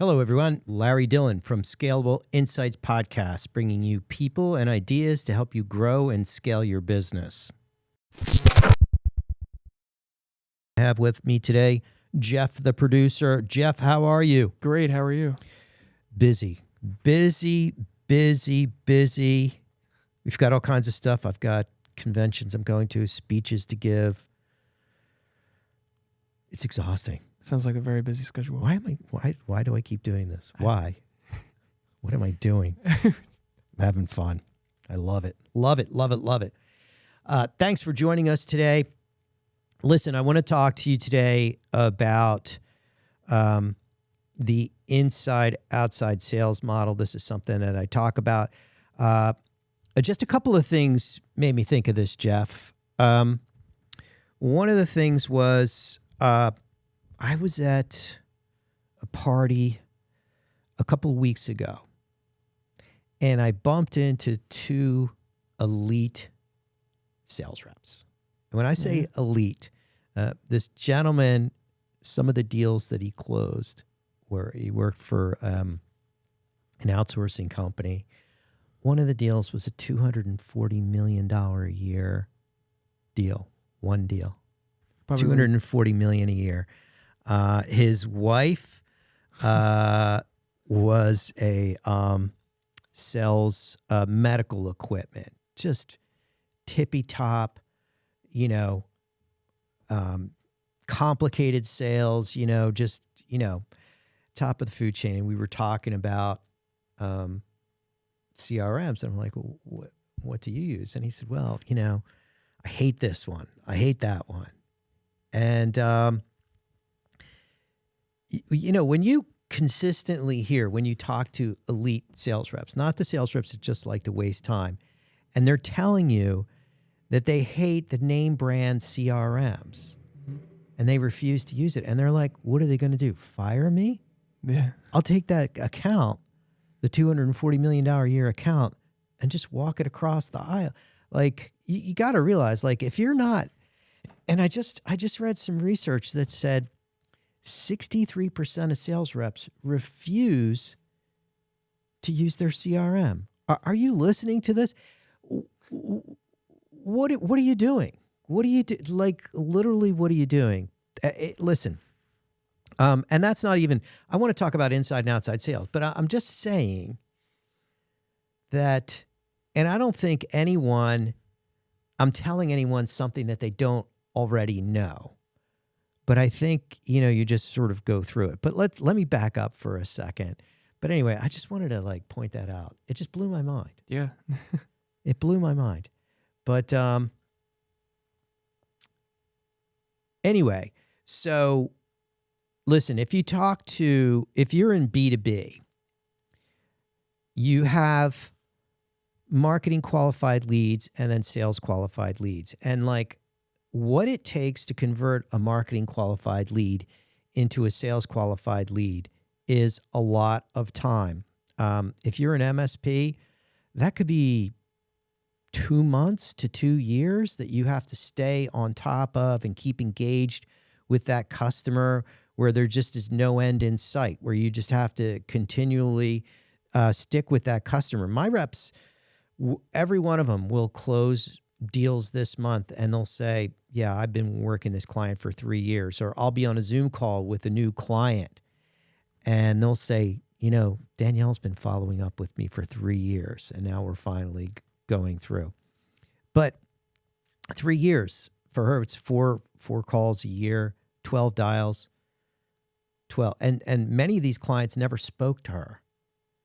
Hello, everyone. Larry Dillon from Scalable Insights Podcast, bringing you people and ideas to help you grow and scale your business. I have with me today Jeff, the producer. Jeff, how are you? Great. How are you? Busy. We've got all kinds of stuff. I've got conventions I'm going to, speeches to give. It's exhausting. Sounds like a very busy schedule. Why do I keep doing this? Why? What am I doing? I'm having fun. I love it. Love it. Thanks for joining us today. Listen, I want to talk to you today about the inside-outside sales model. This is something that I talk about. Just a couple of things made me think of this, Jeff. One of the things was I was at a party a couple of weeks ago, and I bumped into two elite sales reps. And when I say elite, this gentleman, some of the deals that he closed were he worked for an outsourcing company. One of the deals was a $240 million a year deal, one deal. Probably $240 million a year. His wife was a sells medical equipment, just tippy top, complicated sales, top of the food chain. And we were talking about CRMs, and I'm like, well, what do you use? And he said, well, I hate this one. I hate that one. And, when you consistently hear, when you talk to elite sales reps, not the sales reps that just like to waste time, and they're telling you that they hate the name brand CRMs and they refuse to use it. And they're like, what are they going to do? Fire me? Yeah. I'll take that account, the $240 million a year account, and just walk it across the aisle. Like, you got to realize, like, if you're not, and I just read some research that said 63% of sales reps refuse to use their CRM. Are you listening to this? What are you doing? What do you do? Like, literally, what are you doing? Listen, and that's not even, I want to talk about inside and outside sales, but I'm just saying that, and I don't think I'm telling anyone something that they don't already know. But I think, you just sort of go through it. But let me back up for a second. But anyway, I just wanted to point that out. It just blew my mind. Yeah. It blew my mind. But anyway, so listen, if you're in B2B, you have marketing qualified leads and then sales qualified leads. And what it takes to convert a marketing qualified lead into a sales qualified lead is a lot of time. If you're an MSP, that could be 2 months to 2 years that you have to stay on top of and keep engaged with that customer, where there just is no end in sight, where you just have to continually stick with that customer. My reps, every one of them will close deals this month, and they'll say, yeah, I've been working this client for 3 years. Or I'll be on a Zoom call with a new client, and they'll say, Danielle's been following up with me for 3 years, and now we're finally going through. But 3 years for her, it's four calls a year, 12 dials, 12. And many of these clients never spoke to her.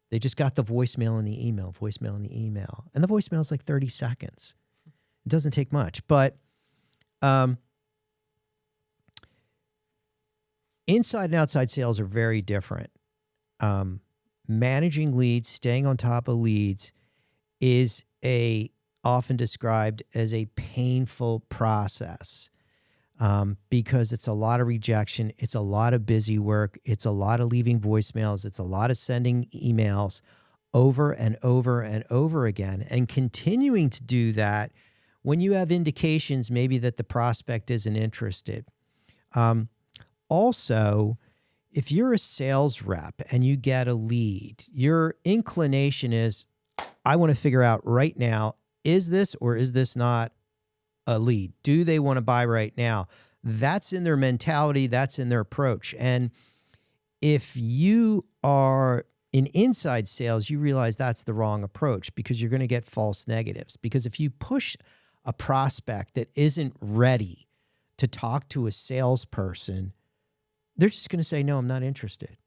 They just got the voicemail and the email. And the voicemail is like 30 seconds. It doesn't take much, but inside and outside sales are very different. Managing leads, staying on top of leads is often described as a painful process because it's a lot of rejection. It's a lot of busy work. It's a lot of leaving voicemails. It's a lot of sending emails over and over and over again, and continuing to do that when you have indications maybe that the prospect isn't interested. Also, if you're a sales rep and you get a lead, your inclination is, I want to figure out right now, is this or is this not a lead? Do they want to buy right now? That's in their mentality. That's in their approach. And if you are in inside sales, you realize that's the wrong approach because you're going to get false negatives. Because if you push a prospect that isn't ready to talk to a salesperson, they're just going to say, no, I'm not interested.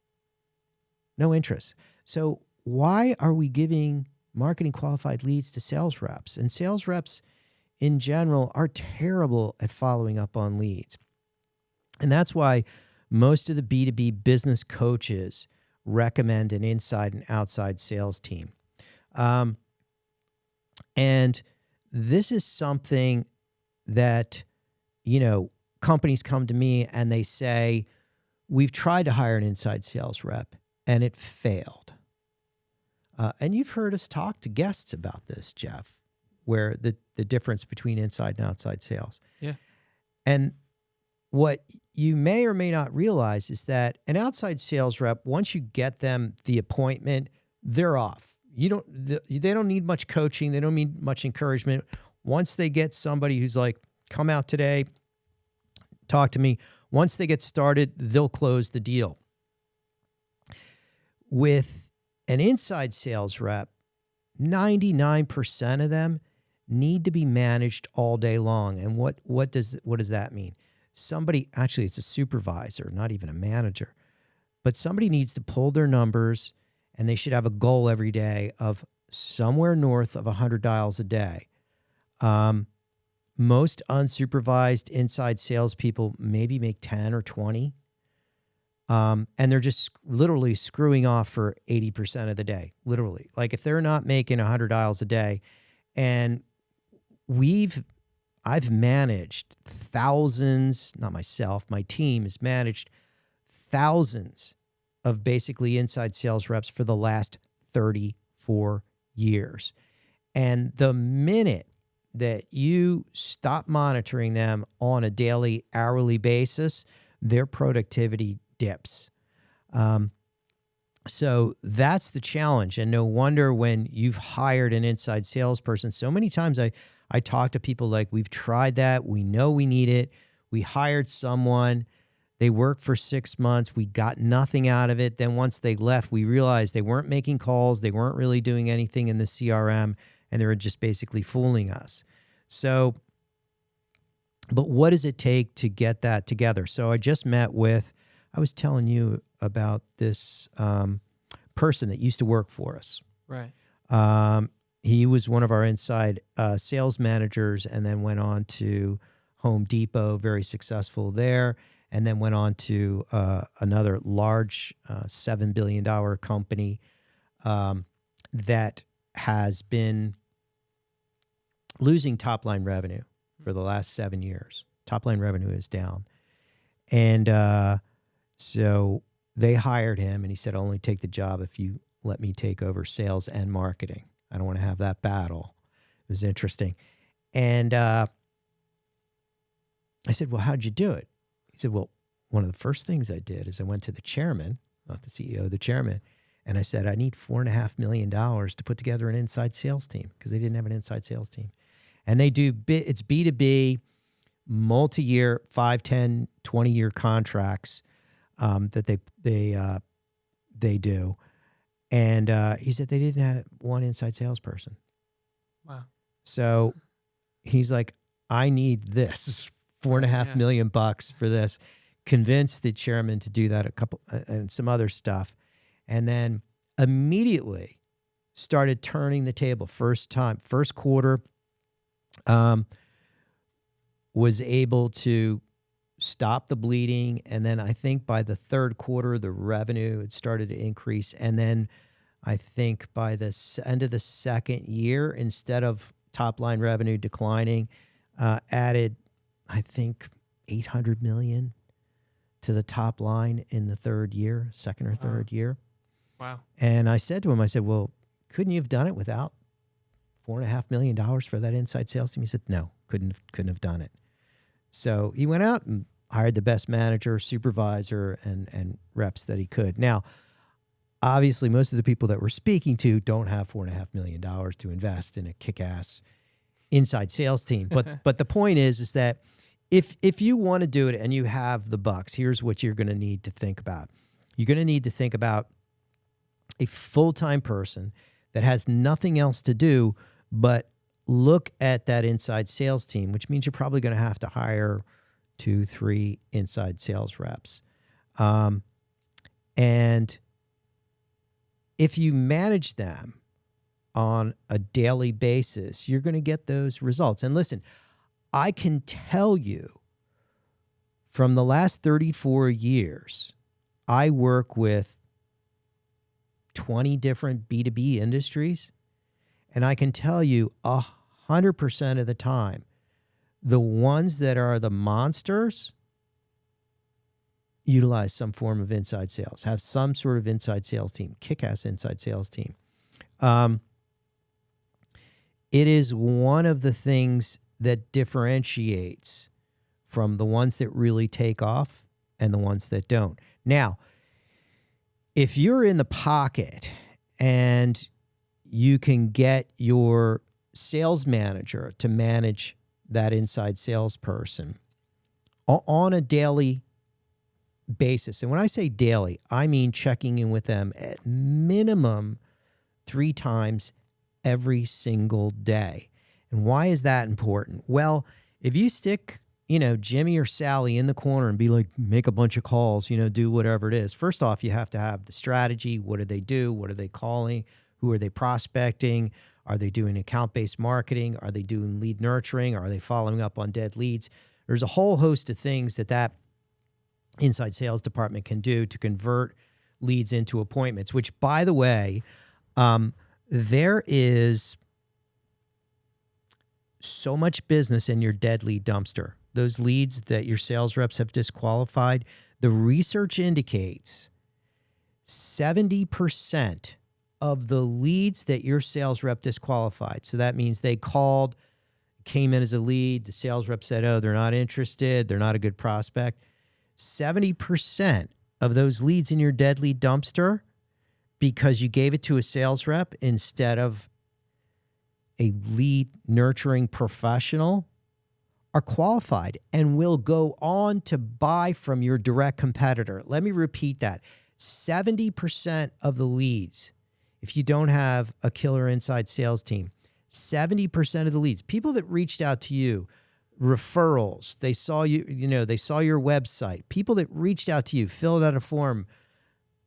No interest. So why are we giving marketing qualified leads to sales reps? And sales reps in general are terrible at following up on leads. And that's why most of the B2B business coaches recommend an inside and outside sales team. And this is something that, companies come to me and they say, we've tried to hire an inside sales rep and it failed. And you've heard us talk to guests about this, Jeff, where the difference between inside and outside sales. Yeah. And what you may or may not realize is that an outside sales rep, once you get them the appointment, they're off. They don't need much coaching. They don't need much encouragement. Once they get somebody who's like, come out today, talk to me. Once they get started, they'll close the deal. With an inside sales rep, 99% of them need to be managed all day long. And what does that mean? Somebody, actually it's a supervisor, not even a manager, but somebody needs to pull their numbers and they should have a goal every day of somewhere north of 100 dials a day. Most unsupervised inside salespeople maybe make 10 or 20. And they're just literally screwing off for 80% of the day, literally. Like if they're not making 100 dials a day, and I've managed thousands, not myself, my team has managed thousands of basically inside sales reps for the last 34 years. And the minute that you stop monitoring them on a daily, hourly basis, their productivity dips. So that's the challenge. And no wonder when you've hired an inside salesperson, so many times I talk to people like, we've tried that. We know we need it. We hired someone. They worked for 6 months. We got nothing out of it. Then once they left, we realized they weren't making calls. They weren't really doing anything in the CRM, and they were just basically fooling us. So, but what does it take to get that together? So I just met with, I was telling you about this person that used to work for us. Right. He was one of our inside sales managers and then went on to Home Depot, very successful there, and then went on to another large $7 billion company that has been losing top-line revenue for the last 7 years. Top-line revenue is down. And so they hired him, and he said, I'll only take the job if you let me take over sales and marketing. I don't want to have that battle. It was interesting. And I said, well, how'd you do it? He said, well, one of the first things I did is I went to the chairman, not the CEO, the chairman, and I said, I need $4.5 million to put together an inside sales team because they didn't have an inside sales team. And they do, it's B2B, multi-year, 5, 10, 20-year contracts that they do. And he said they didn't have one inside salesperson. Wow. So he's like, I need this $4.5 million for this. Convinced the chairman to do that, a couple and some other stuff, and then immediately started turning the table. First quarter, was able to stop the bleeding, and then I think by the third quarter, the revenue had started to increase, and then I think by the end of the second year, instead of top line revenue declining, added, I think, $800 million to the top line in the second or third year. Wow. And I said to him, well, couldn't you have done it without $4.5 million for that inside sales team? He said, no, couldn't have done it. So he went out and hired the best manager, supervisor, and reps that he could. Now, obviously, most of the people that we're speaking to don't have $4.5 million to invest in a kick-ass inside sales team. But the point is that if you want to do it and you have the bucks, here's what you're going to need to think about. You're going to need to think about a full-time person that has nothing else to do but look at that inside sales team, which means you're probably going to have to hire 2-3 inside sales reps. And if you manage them on a daily basis, you're going to get those results. And listen, I can tell you from the last 34 years, I work with 20 different B2B industries, and I can tell you 100% of the time, the ones that are the monsters utilize some form of inside sales, have some sort of inside sales team, kick-ass inside sales team. It is one of the things that differentiates from the ones that really take off and the ones that don't. Now, if you're in the pocket and you can get your sales manager to manage that inside salesperson on a daily basis, and when I say daily, I mean checking in with them at minimum 3 times every single day. And why is that important? Well, if you stick, Jimmy or Sally in the corner and be like, make a bunch of calls, do whatever it is. First off, you have to have the strategy. What do they do? What are they calling? Who are they prospecting? Are they doing account-based marketing? Are they doing lead nurturing? Are they following up on dead leads? There's a whole host of things that inside sales department can do to convert leads into appointments, which, by the way, there is so much business in your dead lead dumpster. Those leads that your sales reps have disqualified, the research indicates 70% of the leads that your sales rep disqualified. So that means they called, came in as a lead. The sales rep said, oh, they're not interested. They're not a good prospect. 70% of those leads in your dead lead dumpster, because you gave it to a sales rep instead of a lead nurturing professional, are qualified and will go on to buy from your direct competitor. Let me repeat that. 70% of the leads, if you don't have a killer inside sales team, 70% of the leads, people that reached out to you, referrals, they saw you, they saw your website, people that reached out to you, filled out a form,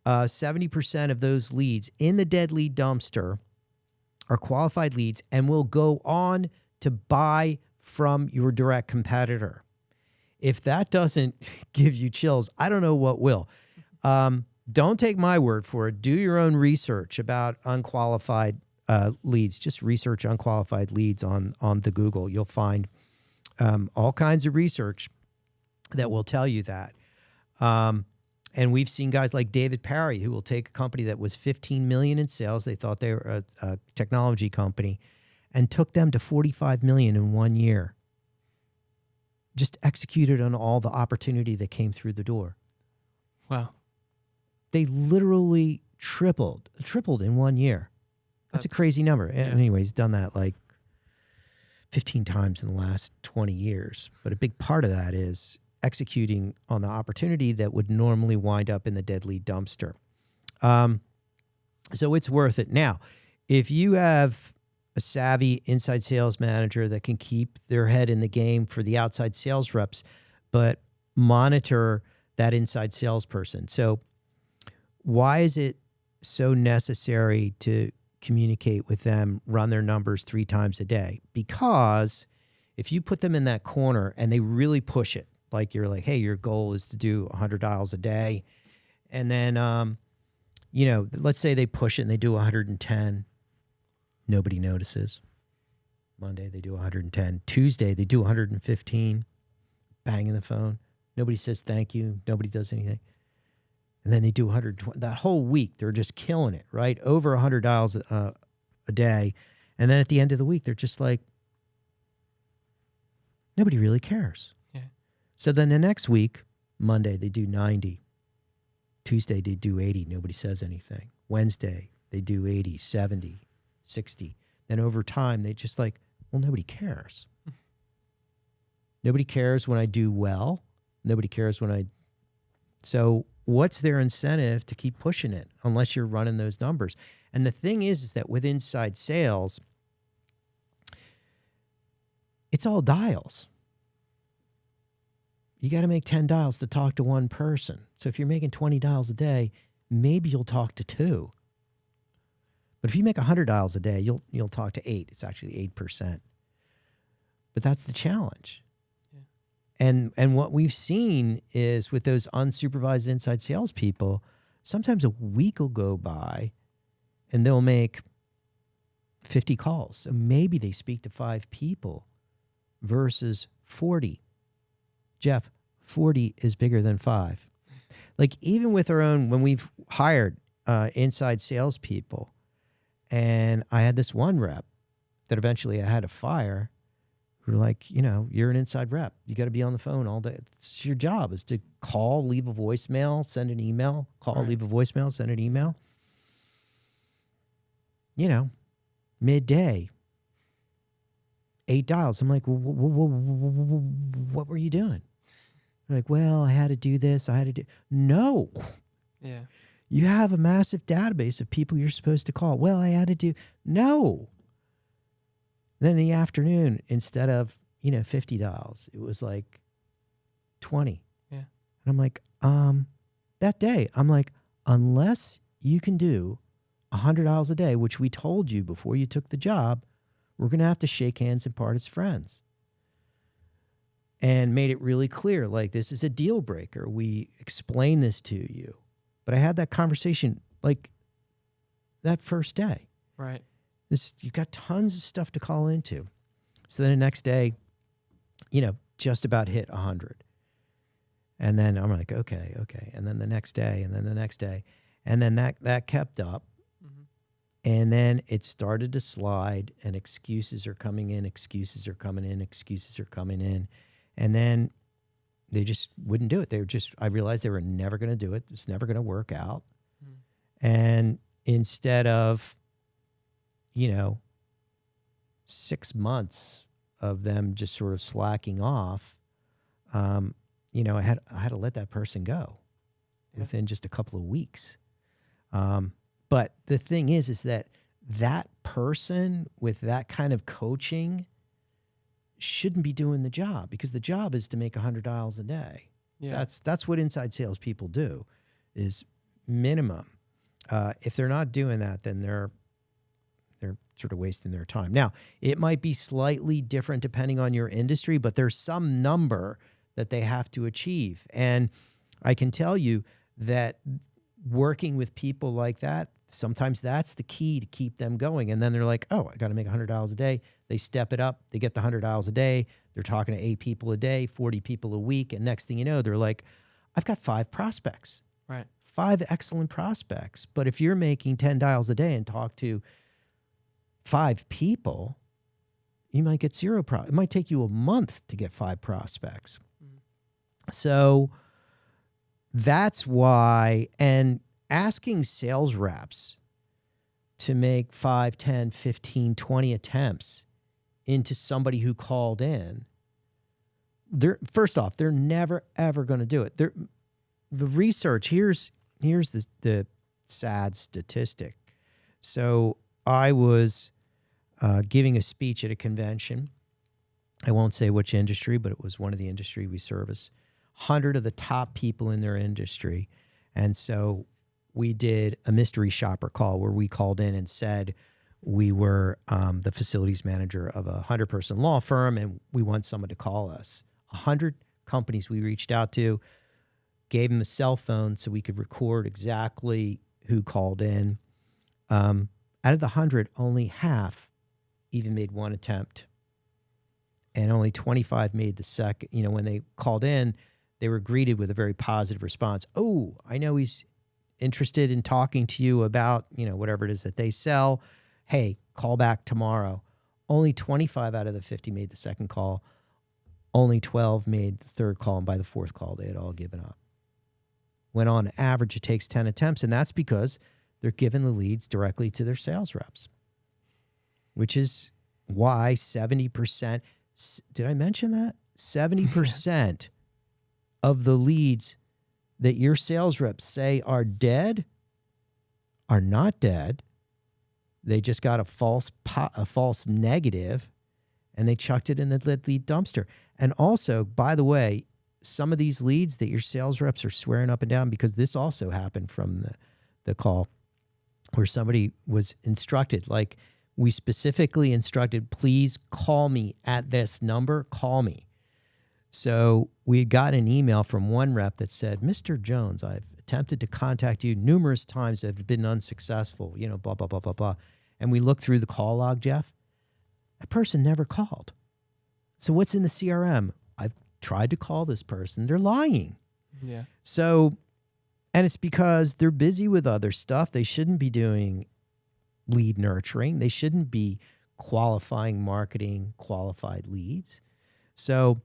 70% of those leads in the dead lead dumpster are qualified leads and will go on to buy from your direct competitor. If that doesn't give you chills, I don't know what will. Don't take my word for it. Do your own research about unqualified leads. Just research unqualified leads on the Google. You'll find all kinds of research that will tell you that. And we've seen guys like David Parry, who will take a company that was $15 million in sales. They thought they were a technology company, and took them to $45 million in 1 year. Just executed on all the opportunity that came through the door. Wow. They literally tripled in 1 year. That's a crazy number. Yeah. Anyway, he's done that like 15 times in the last 20 years. But a big part of that is executing on the opportunity that would normally wind up in the dead lead dumpster. So it's worth it. Now, if you have a savvy inside sales manager that can keep their head in the game for the outside sales reps, but monitor that inside salesperson. So why is it so necessary to communicate with them, run their numbers 3 times a day? Because if you put them in that corner and they really push it, like you're like, hey, your goal is to do 100 dials a day. And then, let's say they push it and they do 110. Nobody notices. Monday, they do 110. Tuesday, they do 115. Banging the phone. Nobody says thank you. Nobody does anything. And then they do 120. That whole week, they're just killing it, right? Over 100 dials a day. And then at the end of the week, they're just like, nobody really cares. Yeah. So then the next week, Monday, they do 90. Tuesday, they do 80. Nobody says anything. Wednesday, they do 80, 70, 60. Then over time, they just like, well, nobody cares. Nobody cares when I do well. Nobody cares when I... So what's their incentive to keep pushing it unless you're running those numbers? And the thing is that with inside sales, it's all dials. You got to make 10 dials to talk to one person. So if you're making 20 dials a day, maybe you'll talk to 2. But if you make 100 dials a day, you'll talk to 8. It's actually 8%. But that's the challenge. Yeah. And what we've seen is with those unsupervised inside salespeople, sometimes a week will go by and they'll make 50 calls. So maybe they speak to 5 people versus 40. Jeff, 40 is bigger than 5. Like even with our own, when we've hired inside salespeople, and I had this one rep that eventually I had to fire, who were like, you're an inside rep. You got to be on the phone all day. It's your job is to call, leave a voicemail, send an email, leave a voicemail, send an email. Midday, 8 dials. I'm like, what were you doing? They're like, well, I had to do this. No. Yeah. You have a massive database of people you're supposed to call. Well, I had to do. No. Then in the afternoon, instead of, 50 dials, it was like 20. Yeah. And I'm like, that day, I'm like, unless you can do 100 dials a day, which we told you before you took the job, we're going to have to shake hands and part as friends. And made it really clear, like, this is a deal breaker. We explain this to you. But I had that conversation, like, that first day. Right. You've got tons of stuff to call into. So then the next day, just about hit 100. And then I'm like, okay. And then the next day, and then the next day. And then that kept up. Mm-hmm. And then it started to slide, and excuses are coming in. And then they just wouldn't do it. I realized they were never going to do it. It's never going to work out. Mm. And instead of, 6 months of them just sort of slacking off, I had to let that person go within just a couple of weeks. But the thing is that person with that kind of coaching shouldn't be doing the job, because the job is to make 100 dials a day. Yeah. That's what inside salespeople do, is minimum. If they're not doing that, then they're sort of wasting their time. Now, it might be slightly different depending on your industry, but there's some number that they have to achieve. And I can tell you that working with people like that, sometimes that's the key to keep them going. And then they're like, oh, I got to make 100 dials a day. They step it up. They get the 100 dials a day. They're talking to 8 people a day, 40 people a week. And next thing you know, they're like, I've got 5 prospects. Right. 5 excellent prospects. But if you're making 10 dials a day and talk to 5 people, you might get 0 It might take you a month to get 5 prospects. Mm. So that's why, and asking sales reps to make 5, 10, 15, 20 attempts into somebody who called in, first off, they're never, ever going to do it. The research, here's the sad statistic. So I was giving a speech at a convention. I won't say which industry, but it was one of the industry we service. 100 of the top people in their industry. And so we did a mystery shopper call where we called in and said we were the facilities manager of a 100-person law firm, and we want someone to call us. 100 companies we reached out to, gave them a cell phone so we could record exactly who called in. Out of the 100, only half even made one attempt. And only 25 made the second. When they called in, they were greeted with a very positive response. Oh, I know he's interested in talking to you about, whatever it is that they sell. Hey, call back tomorrow. Only 25 out of the 50 made the second call. only 12 made the third call, and by the fourth call, they had all given up. When on average, it takes 10 attempts, and that's because they're giving the leads directly to their sales reps, which is why 70%, did I mention that? 70% of the leads that your sales reps say are dead are not dead. They just got a false negative, and they chucked it in the lead dumpster. And also, by the way, some of these leads that your sales reps are swearing up and down, because this also happened from the call where somebody was instructed, like we specifically instructed, please call me at this number, call me. So we had got an email from one rep that said, Mr. Jones, I've attempted to contact you numerous times, have been unsuccessful, blah, blah, blah, blah, blah. And we looked through the call log, Jeff. That person never called. So what's in the CRM? I've tried to call this person. They're lying. Yeah. So, and it's because they're busy with other stuff. They shouldn't be doing lead nurturing. They shouldn't be qualifying, marketing qualified leads. So,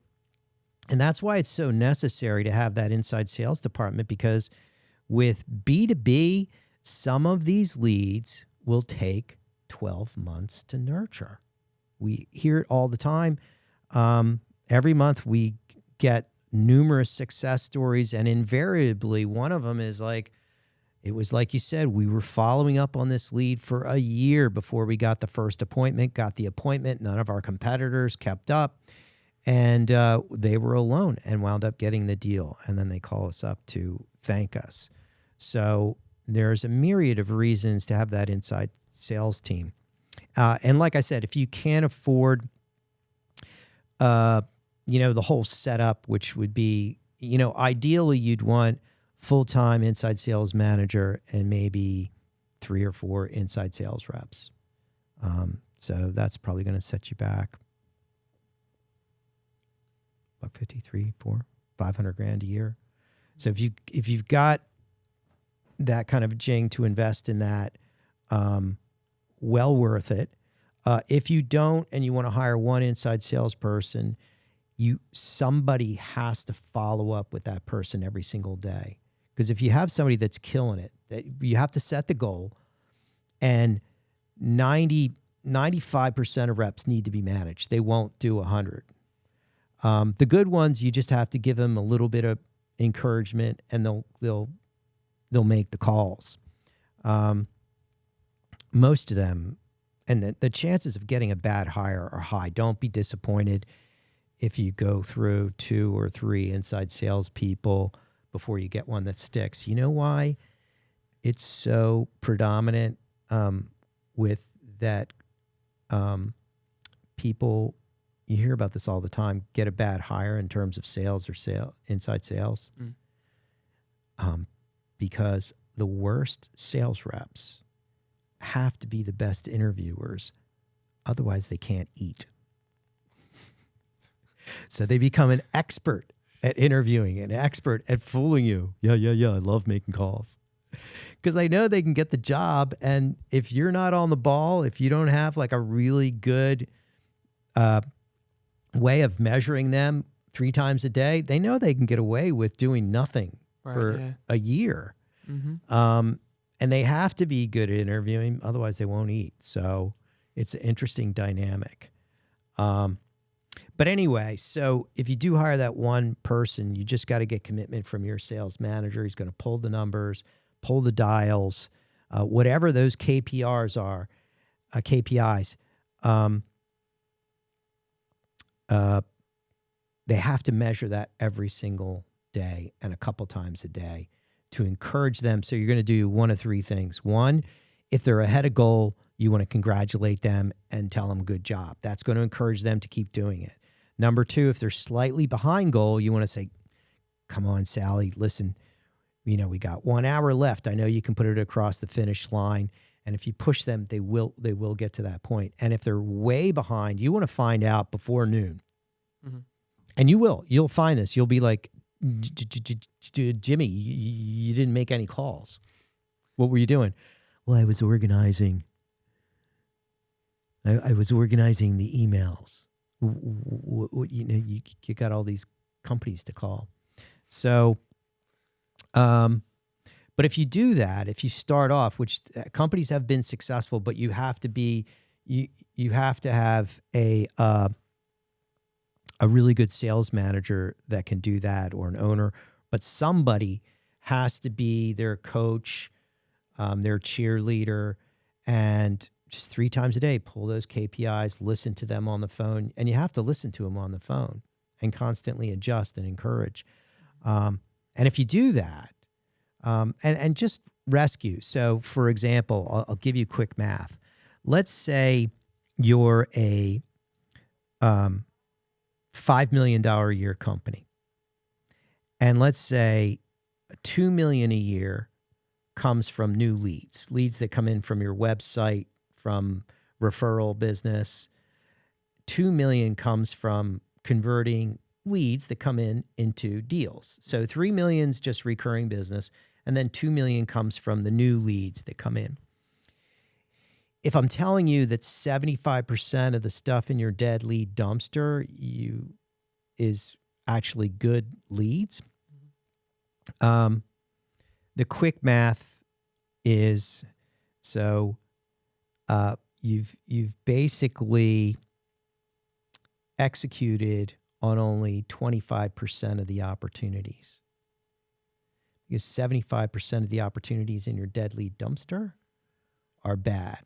and that's why it's so necessary to have that inside sales department, because with B2B, some of these leads will take 12 months to nurture. We hear it all the time. Every month we get numerous success stories, and invariably one of them is like, it was like you said, we were following up on this lead for a year before we got the first appointment, got the appointment. None of our competitors kept up, and they were alone and wound up getting the deal. And then they call us up to thank us. So there's a myriad of reasons to have that inside sales team. And like I said, if you can't afford, the whole setup, which would be, ideally you'd want full-time inside sales manager and maybe 3 or 4 inside sales reps. So that's probably going to set you back $153, $500 a year. So if you've got that kind of jing to invest in that, well worth it. If you don't, and you want to hire one inside salesperson, somebody has to follow up with that person every single day. Because if you have somebody that's killing it, that you have to set the goal, and 95% of reps need to be managed. They won't do 100. The good ones, you just have to give them a little bit of encouragement, and they'll make the calls. Most of them, and the chances of getting a bad hire are high. Don't be disappointed if you go through 2 or 3 inside salespeople before you get one that sticks. You know why it's so predominant with that? People, you hear about this all the time, get a bad hire in terms of sales or inside sales. Because the worst sales reps have to be the best interviewers. Otherwise, they can't eat. So they become an expert at interviewing, an expert at fooling you. Yeah, I love making calls. Because I know they can get the job. And if you're not on the ball, if you don't have like a really good way of measuring them 3 times a day, they know they can get away with doing nothing for a year. Mm-hmm. And they have to be good at interviewing, otherwise they won't eat. So it's an interesting dynamic. But anyway, so if you do hire that one person, you just got to get commitment from your sales manager. He's going to pull the numbers, pull the dials, whatever those KPIs are, they have to measure that every single day and a couple times a day to encourage them. So you're going to do one of 3 things. One, if they're ahead of goal, you want to congratulate them and tell them good job. That's going to encourage them to keep doing it. Number 2, if they're slightly behind goal, you want to say, come on, Sally, listen, we got 1 hour left. I know you can put it across the finish line. And if you push them, they will get to that point. And if they're way behind, you want to find out before noon. Mm-hmm. And you'll find this. You'll be like, Jimmy, you didn't make any calls. What were you doing? Well, I was organizing. I was organizing the emails. You got all these companies to call. So, but if you do that, if you start off, which companies have been successful, but you have to be, you have to have a really good sales manager that can do that, or an owner, but somebody has to be their coach, their cheerleader, and just 3 times a day, pull those KPIs, listen to them on the phone. And you have to listen to them on the phone and constantly adjust and encourage. And if you do that, and just rescue. So for example, I'll give you quick math. Let's say you're a $5 million a year company. And let's say $2 million a year comes from new leads that come in from your website, from referral business. 2 million comes from converting leads that come in into deals. So 3 million's just recurring business, and then 2 million comes from the new leads that come in. If I'm telling you that 75% of the stuff in your dead lead dumpster is actually good leads, the quick math is, so you've basically executed on only 25% of the opportunities, because 75% of the opportunities in your dead lead dumpster are bad.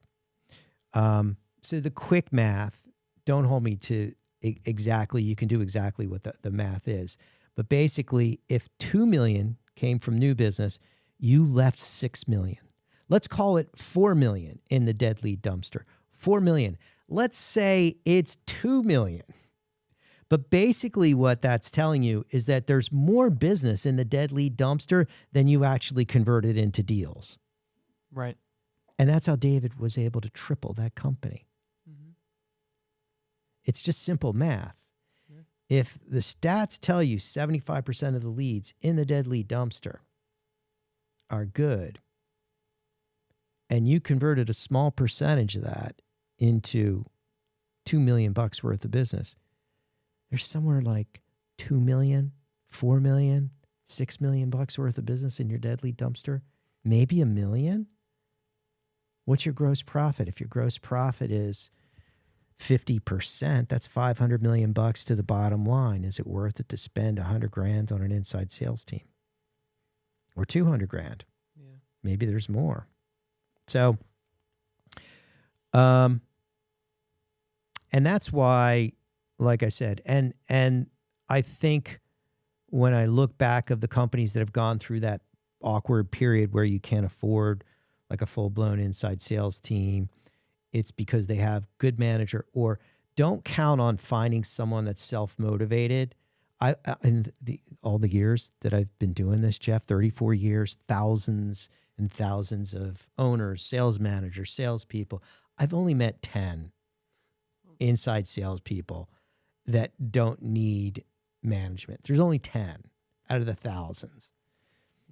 So the quick math, don't hold me to exactly, you can do exactly what the math is, but basically if 2 million came from new business, you left 6 million. Let's call it 4 million in the dead lead dumpster. 4 million. Let's say it's 2 million. But basically what that's telling you is that there's more business in the dead lead dumpster than you actually converted into deals. Right. And that's how David was able to triple that company. Mm-hmm. It's just simple math. Yeah. If the stats tell you 75% of the leads in the dead lead dumpster are good, and you converted a small percentage of that into $2 million worth of business, there's somewhere like 2 million, 4 million, 6 million bucks worth of business in your dead lead dumpster, maybe $1 million. What's your gross profit? If your gross profit is 50%, that's 500 million bucks to the bottom line. Is it worth it to spend 100 grand on an inside sales team, or 200 grand? Yeah. Maybe there's more. So, and that's why, like I said, and I think when I look back of the companies that have gone through that awkward period where you can't afford like a full-blown inside sales team, it's because they have good manager, or don't count on finding someone that's self-motivated. All the years that I've been doing this, Jeff, 34 years, thousands and thousands of owners, sales managers, salespeople, I've only met 10 inside salespeople that don't need management. There's only 10 out of the thousands.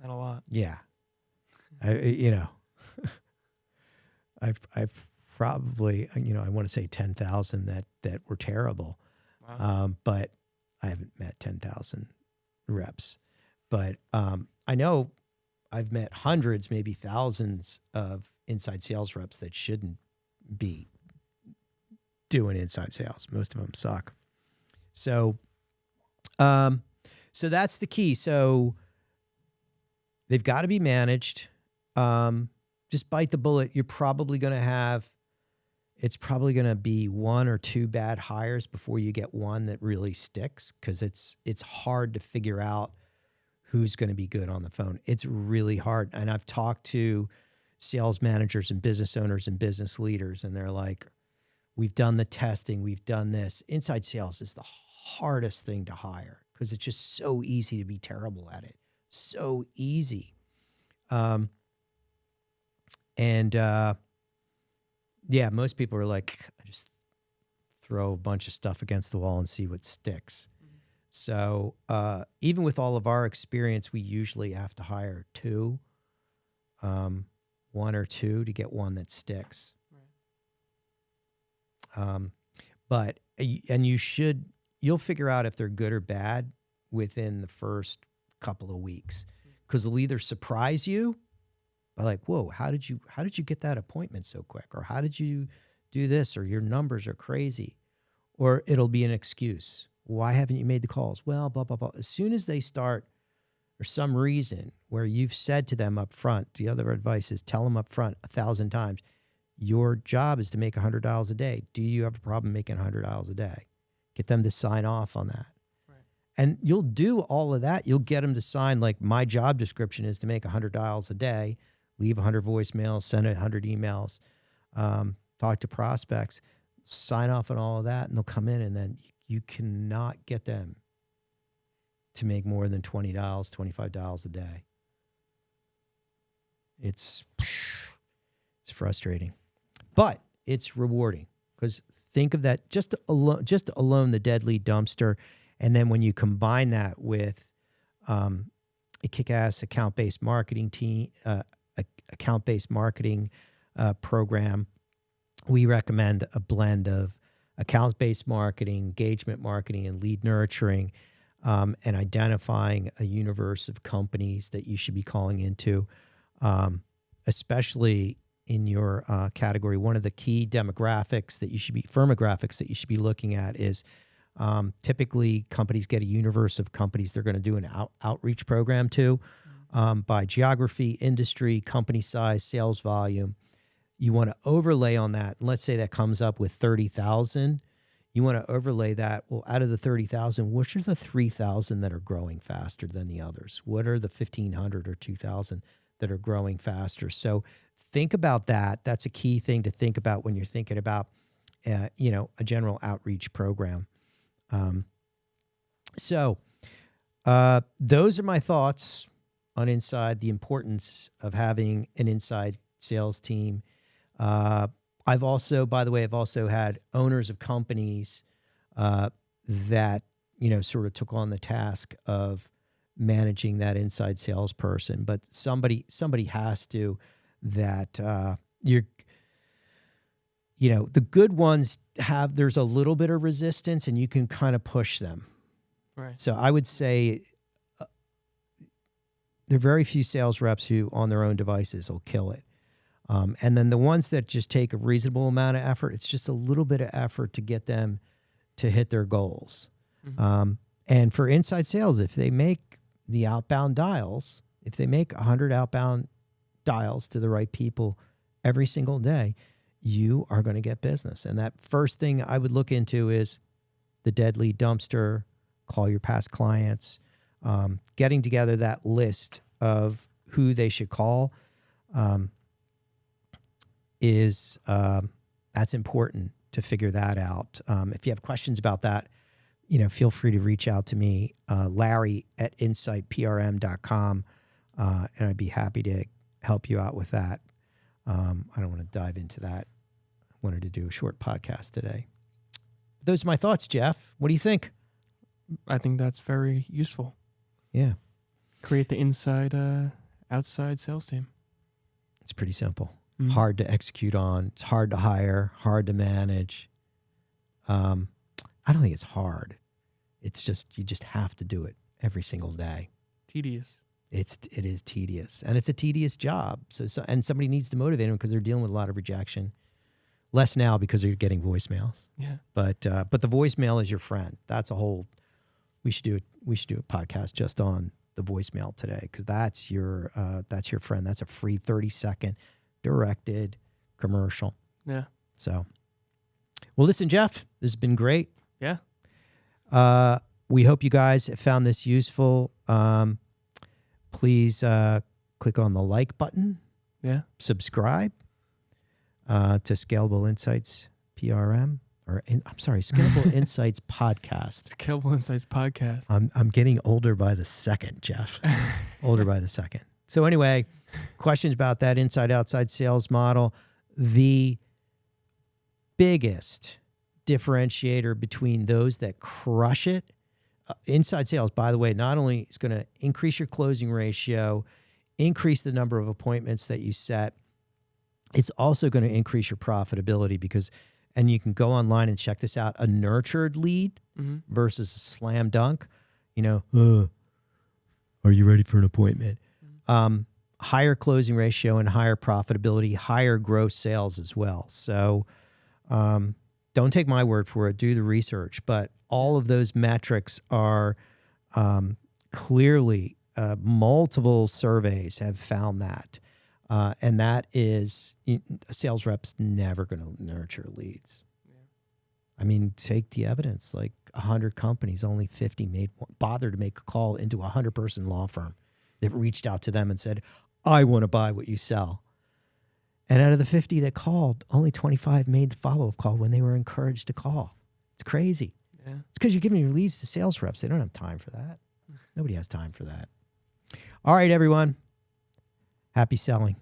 Not a lot. Yeah. I've probably, I want to say 10,000 that were terrible. Wow. But I haven't met 10,000 reps. But I know I've met hundreds, maybe thousands of inside sales reps that shouldn't be doing inside sales. Most of them suck. So, so that's the key. So they've got to be managed. Just bite the bullet. You're probably going to have, it's probably going to be 1 or 2 bad hires before you get one that really sticks, because it's hard to figure out who's going to be good on the phone. It's really hard. And I've talked to sales managers and business owners and business leaders, and they're like, we've done the testing, we've done this. Inside sales is the hardest thing to hire because it's just so easy to be terrible at it. So easy. Yeah, most people are like, I just throw a bunch of stuff against the wall and see what sticks. Mm-hmm. So even with all of our experience, we usually have to hire 2, 1 or 2 to get one that sticks. Right. But and you'll figure out if they're good or bad within the first couple of weeks, because they'll either surprise you by like, whoa, how did you get that appointment so quick? Or how did you do this? Or your numbers are crazy. Or it'll be an excuse. Why haven't you made the calls? Well, blah, blah, blah. As soon as they start, or some reason where you've said to them up front, the other advice is tell them up front 1,000 times, your job is to make $100 a day. Do you have a problem making $100 a day? Get them to sign off on that. Right. And you'll do all of that. You'll get them to sign, like, my job description is to make $100 a day, leave 100 voicemails, send 100 emails, talk to prospects, sign off on all of that, and they'll come in, and then you cannot get them to make more than $20, $25 a day. It's frustrating, but it's rewarding, because think of that just alone the dead lead dumpster, and then when you combine that with a kick-ass account-based marketing team, account-based marketing program. We recommend a blend of account-based marketing, engagement marketing, and lead nurturing, and identifying a universe of companies that you should be calling into, especially in your category. One of the key firmographics that you should be looking at is typically companies get a universe of companies they're going to do an outreach program to, by geography, industry, company size, sales volume. You want to overlay on that. And let's say that comes up with 30,000. You want to overlay that. Well, out of the 30,000, which are the 3,000 that are growing faster than the others? What are the 1,500 or 2,000 that are growing faster? So think about that. That's a key thing to think about when you're thinking about, a general outreach program. So those are my thoughts on the importance of having an inside sales team. I've also had owners of companies that, sort of took on the task of managing that inside salesperson. But somebody has to, that the good ones there's a little bit of resistance, and you can kind of push them. Right. So I would say there are very few sales reps who on their own devices will kill it. And then the ones that just take a reasonable amount of effort, it's just a little bit of effort to get them to hit their goals. Mm-hmm. And for inside sales, if they make the outbound dials, if they make 100 outbound dials to the right people every single day, you are going to get business. And that first thing I would look into is the dead lead dumpster, call your past clients, getting together that list of who they should call. That's important to figure that out. If you have questions about that, feel free to reach out to me, Larry@insightprm.com, and I'd be happy to help you out with that. I don't want to dive into that. I wanted to do a short podcast today. Those are my thoughts, Jeff. What do you think? I think that's very useful. Yeah. Create the inside, outside sales team. It's pretty simple. Mm-hmm. Hard to execute on. It's hard to hire, hard to manage. I don't think it's hard. It's just, you just have to do it every single day. Tedious. It is tedious, and it's a tedious job. And somebody needs to motivate them because they're dealing with a lot of rejection. Less now because they're getting voicemails. Yeah. But the voicemail is your friend. That's a whole. We should do a podcast just on the voicemail today, because that's your friend. That's a free 30-second directed commercial. Yeah. So, well, listen, Jeff, this has been great. Yeah. We hope you guys found this useful. Please click on the like button. Yeah. Subscribe to Scalable Insights PRM. Scalable Insights Podcast. Scalable Insights Podcast. I'm getting older by the second, Jeff. Older by the second. So anyway, questions about that inside-outside sales model. The biggest differentiator between those that crush it, inside sales, by the way, not only is going to increase your closing ratio, increase the number of appointments that you set, it's also going to increase your profitability, because and you can go online and check this out, a nurtured lead Mm-hmm. versus a slam dunk, are you ready for an appointment? Higher closing ratio and higher profitability, higher gross sales as well. So don't take my word for it. Do the research. But all of those metrics are clearly multiple surveys have found that. And that is a sales rep's never going to nurture leads. I mean, take the evidence, like 100 companies, only 50 bothered to make a call into a 100-person law firm that reached out to them and said, I want to buy what you sell. And out of the 50 that called, only 25 made the follow-up call when they were encouraged to call. It's crazy. Yeah. It's because you're giving your leads to sales reps. They don't have time for that. Nobody has time for that. All right, everyone. Happy selling.